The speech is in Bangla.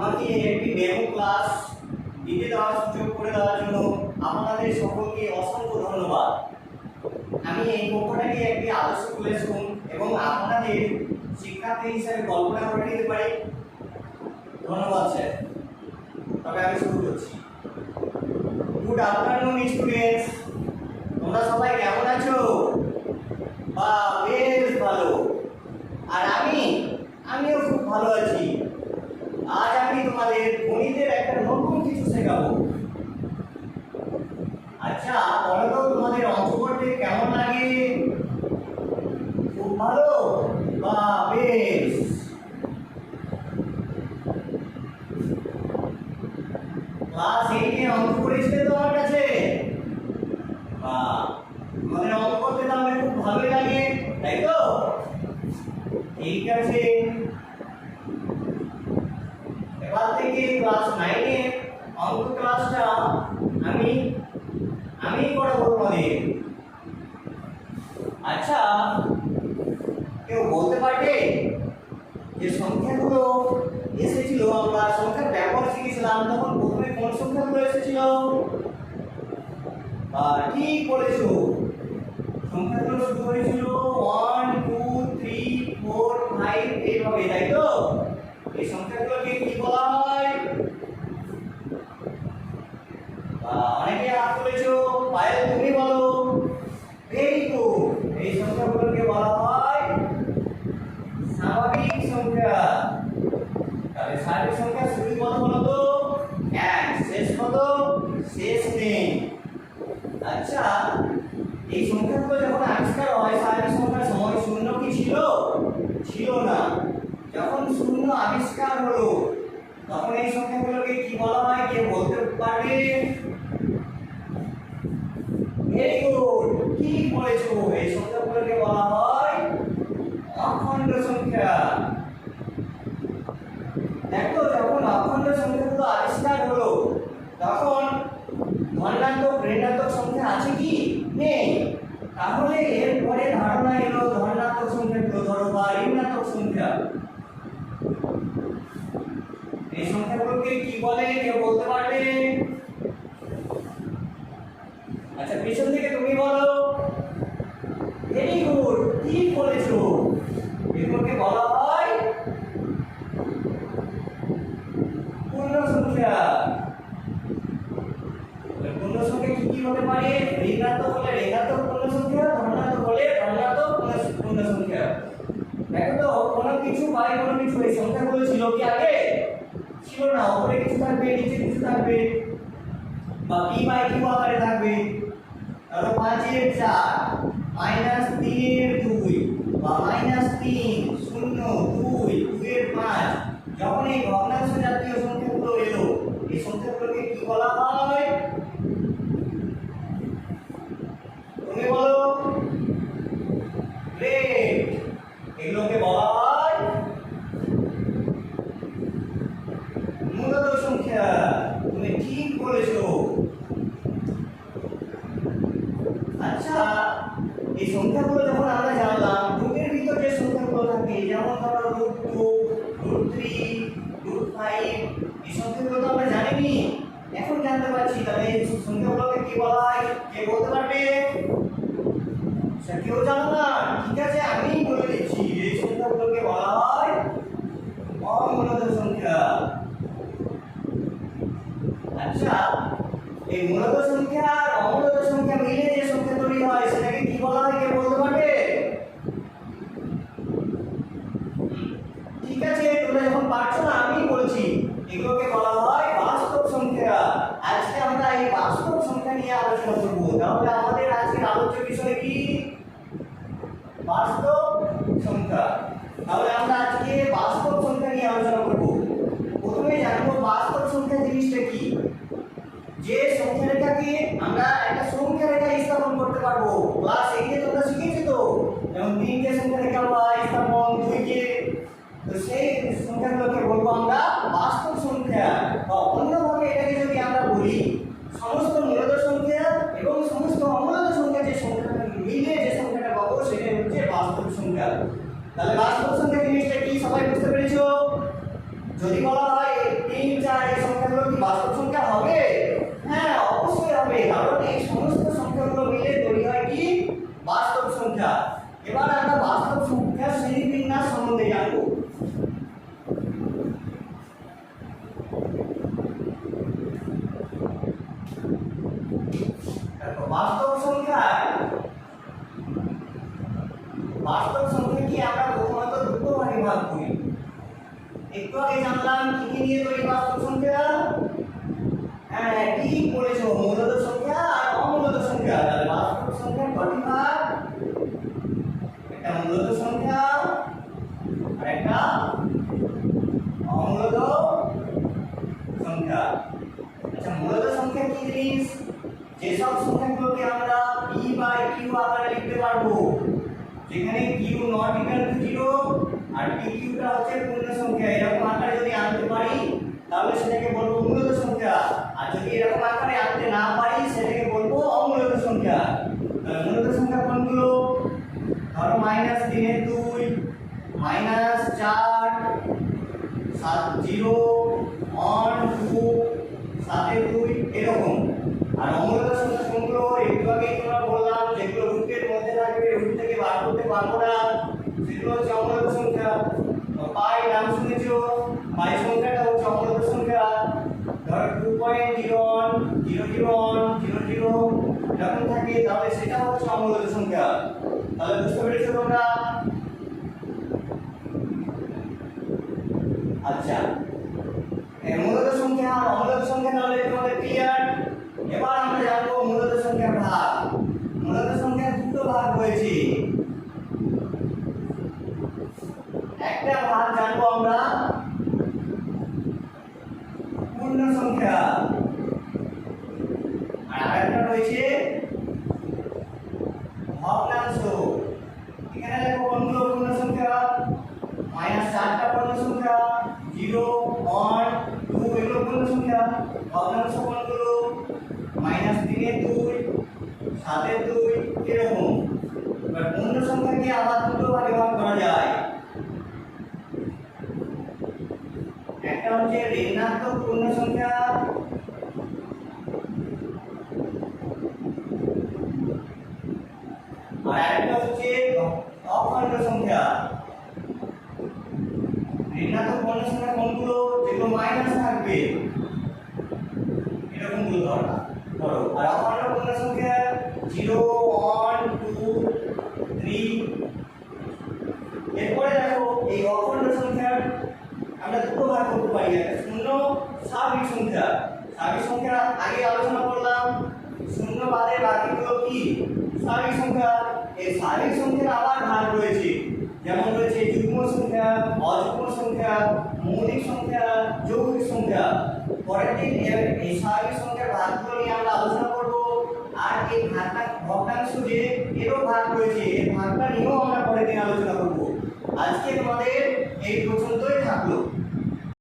আমাকে একটি ডেমো ক্লাস দিতে দেওয়ার সুযোগ করে দেওয়ার জন্য আপনাদের সকলকে অসংখ্য ধন্যবাদ। আমি এই পক্ষটাকে একটি আদর্শ ক্লাসরুম এবং আপনাদের শিক্ষার্থী হিসাবে কল্পনা করে নিতে পারি। ধন্যবাদ স্যার। তবে আমি শুরু করছি। গুড আফটারনুন স্টুডেন্টস, তোমরা সবাই কেমন আছো? বা বেশ ভালো। আর আমিও খুব ভালো আছি। আজ আমি তোমাদের গণিতের একটা নতুন কিছু শেখাবো। আচ্ছা বলো তো, তোমাদের অঙ্ক করতে কেমন লাগে? খুব ভালো বা বেশ? ক্লাস 8 এ অঙ্ক করেছিলে তো আমার কাছে? বা তোমাদের অঙ্ক করতে তাহলে খুব ভালোই লাগে, তাই তো? ঠিক আছে, এবার থেকে ক্লাস 9 এর অঙ্ক ক্লাসটা আমি করাবো তোমাদের। আচ্ছা কেউ বলতে পারবে যে সংখ্যাগুলো এসেছিল, আমরা সংখ্যার ব্যবহার শিখেছিলাম, তখন প্রথমে কোন সংখ্যাগুলো এসেছিল? ঠিক বলেছো, সংখ্যাগুলো শুরু হয়েছিল 1 2 3 4 5 এইভাবে, তাই তো? এই সংখ্যাগুলোকে কি বলা হয়? অনেকে হাত তুলেছো, পায়েল তুমি বলো। ভেরি গুড, এই সংখ্যাগুলোকে বলা হয় স্বাভাবিক সংখ্যা। তাহলে স্বাভাবিক সংখ্যা শুরু কত বলো তো? 1, শেষ কত? শেষ নেই। আচ্ছা এই সংখ্যাগুলো যখন আবিষ্কার হয়, স্বাভাবিক সংখ্যার সময় শূন্য কি ছিল? ছিল না। যখন শূন্য আবিষ্কার হলো তখন এই সংখ্যাগুলোকে কি বলা হয়? কে বলতে পারবে? ভেরি গুড, ঠিক বলেছো, এই সংখ্যাগুলোকে বলা হয় অখণ্ড সংখ্যা। দেখো যখন অখণ্ড সংখ্যাগুলো আবিষ্কার হলো তখন ধনাত্মক ঋণাত্মক সংখ্যা আছে কি? নেই। তাহলে এরপরে ধারণা এলো ধনাত্মক সংখ্যাগুলো ধরো বা ঋণাত্মক সংখ্যা। এই সংখ্যাগুলোকে কি বলে কেউ বলতে পারবে? আচ্ছা পিছন থেকে তুমি বলো। ভেরি গুড, ঠিক বলেছো, এগুলোকে বলা হয় পূর্ণ সংখ্যা। পূর্ণ সংখ্যা কি কি হতে পারে? ঋণাত্মক হলে ঋণাত্মক পূর্ণ সংখ্যা, ধনাত্মক হলে ধনাত্মক পূর্ণ সংখ্যা। দেখো তো কোনো কিছু বাই কোনো কিছু এই সংখ্যাগুলো ছিল কি আগে? ছিল না। উপরে কিছু থাকবে, নিচে কিছু থাকবে, বা p বাই q আকারে থাকবে। ধরো 5 এর 4 মাইনাস 3 এর 2 বা মাইনাস 3 0 2 2 এর 5। যখন এই ভগ্নাংশ জাতীয় সংখ্যাগুলো এলো, এই সংখ্যাগুলোকে কি বলা হয়? তুমি বলো। গ্রেট, এগুলোকে বলা হয় মূলত সংখ্যা। তুমি ঠিক বলেছো। আচ্ছা এই সংখ্যাগুলো যখন আমরা জানলাম, রুটের ভিতর যে সংখ্যাগুলো থাকে, যেমন ধরো √2 √3 √5, এই সংখ্যাগুলো তো আমরা জানিনি, এখন জানতে পারছি। তাহলে এই সংখ্যাগুলোকে কি বলা হয়? কে বলতে পারবে? কেউ জানো না? ঠিক আছে, আমি বলে দিচ্ছি, এই সংখ্যাগুলোকে বলা হয় অমূলত সংখ্যা। আচ্ছা এই মূলত সংখ্যা আর অমূলত সংখ্যা মিলে যে সংখ্যা তৈরি হয় সেটাকে কি বলা হয়? কে বলতে পারবে? ঠিক আছে, তোমরা যখন পারছো না আমি বলছি, এগুলোকে বলা হয় বাস্তব সংখ্যা। আজকে আমরা এই বাস্তব সংখ্যা নিয়ে আলোচনা করব। তাহলে আমাদের আজকের আলোচ্য বিষয় কি? বাস্তব সংখ্যা। তাহলে আমরা আজকে বাস্তব সংখ্যা নিয়ে আলোচনা করব। প্রথমে জানবো বাস্তব সংখ্যা জিনিসটা কি। যে সংখ্যা রেখাকে আমরা একটা সংখ্যা রেখা স্থাপন করতে পারবো। ক্লাস 8 এ তোমরা শিখেছো তো, যেমন 3 কে সংখ্যা রেখা বা স্থাপন, 2 কে, তো সেই সংখ্যাগুলোকে বলবো আমরা বাস্তব সংখ্যা। বা অন্যভাবে এটাকে যদি আমরা বলি, সমস্ত মূলত সংখ্যা এবং সমস্ত অমূলত সংখ্যা যে সংখ্যাটা মিলে যে সংখ্যাটা পাবো সেটাই হচ্ছে বাস্তব সংখ্যা। তাহলে বাস্তব সংখ্যা জিনিসটা কি সবাই বুঝতে পেরেছো? যদি বলা হয় 3 ভাগ করি। একটু আগে জানলাম কি কি নিয়ে তৈরি বাস্তব সংখ্যা। হ্যাঁ ঠিক বলেছো, মূলত সংখ্যা আর অমূলত সংখ্যা। তাহলে বাস্তব সংখ্যা কটি ভাগ? একটা মূলত সংখ্যা আর একটা অমূলত সংখ্যা। আচ্ছা মূলত সংখ্যা কি জিনিস? যেসব সংখ্যাগুলোকে আমরা p বাই q আকারে লিখতে পারবো, যেখানে q নট ইকুয়াল টু 0 আর pq টা হচ্ছে পূর্ণ সংখ্যা, এরকম আকারে যদি আনতে পারি তাহলে সেটাকে বলবো মূলত সংখ্যা। আর যদি এরকম আকারে আনতে না পারি সেটাকে বলবো অমূলত সংখ্যা। তাহলে মূলত সংখ্যা কোনগুলো? ধরো -3/2, -4, 0, 1, 2, 7/2 এরকম। আর অমূলত সংখ্যা কোনগুলো? একটু আগে তোমরা বললাম যেগুলো রুটের মধ্যে থাকবে, রুট থেকে বার করতে পারবো না, সেগুলো হচ্ছে অমূলত সংখ্যা। পাই নাম শুনেছো, পাই সংখ্যাটা হচ্ছে অমূলত সংখ্যা। ধর 2.010000 যখন থাকে তাহলে সেটা হচ্ছে অমূলত সংখ্যা। তাহলে বুঝতে পেরেছো তোমরা? আচ্ছা মূলত সংখ্যা আর অমূলত সংখ্যা তাহলে তোমাদের ক্লিয়ার। এবার আমরা জানবো মূলত সংখ্যার ভাগ। মূলত সংখ্যার দুটো ভাগ রয়েছে। একটা ভাগ জানবো আমরা পূর্ণ সংখ্যা, আর আরেকটা রয়েছে ভগ্নাংশ। এখানে দেখো কোনগুলো পূর্ণ সংখ্যা? -4টা পূর্ণ সংখ্যা, 0, 1, 2 এগুলো পূর্ণ সংখ্যা। ভগ্নাংশ কোনগুলো? -3/2, 7/2 এরকম। এবার পূর্ণ সংখ্যাকে আবার দুটো ভাগে ভাগ করা যায়। একটা হচ্ছে ঋণাত্মক পূর্ণ সংখ্যা, আর আরেকটা হচ্ছে অখণ্ড সংখ্যা। ঋণাত্মক পূর্ণ সংখ্যা কোনগুলো? যেগুলো মাইনাস থাকবে এরকম গুলো ধরো। আর অখণ্ড পূর্ণ সংখ্যা 0, 1, 2, 3। এরপরে দেখো এই অখণ্ড সংখ্যার আমরা দুটো ভাগ করতে পারি, একটা শূন্য স্বাভাবিক সংখ্যা। স্বাভাবিক সংখ্যা আগে আলোচনা করলাম, শূন্য বাদে বাকিগুলো কি স্বাভাবিক সংখ্যা। এই স্বাভাবিক সংখ্যার আবার ভাগ রয়েছে, যেমন রয়েছে যুগ্ম সংখ্যা, অযুগ্ম সংখ্যা, মৌলিক সংখ্যা, যৌগিক সংখ্যা। পরের দিন এই স্বাভাবিক সংখ্যার ভাগগুলো নিয়ে আমরা আলোচনা করব। আর এই ভগ্নাংশ যে এরও ভাগ রয়েছে, এই ভাগটা নিয়েও আমরা পরের দিন আলোচনা করব। আজকে তোমাদের এই পর্যন্তই থাকলো।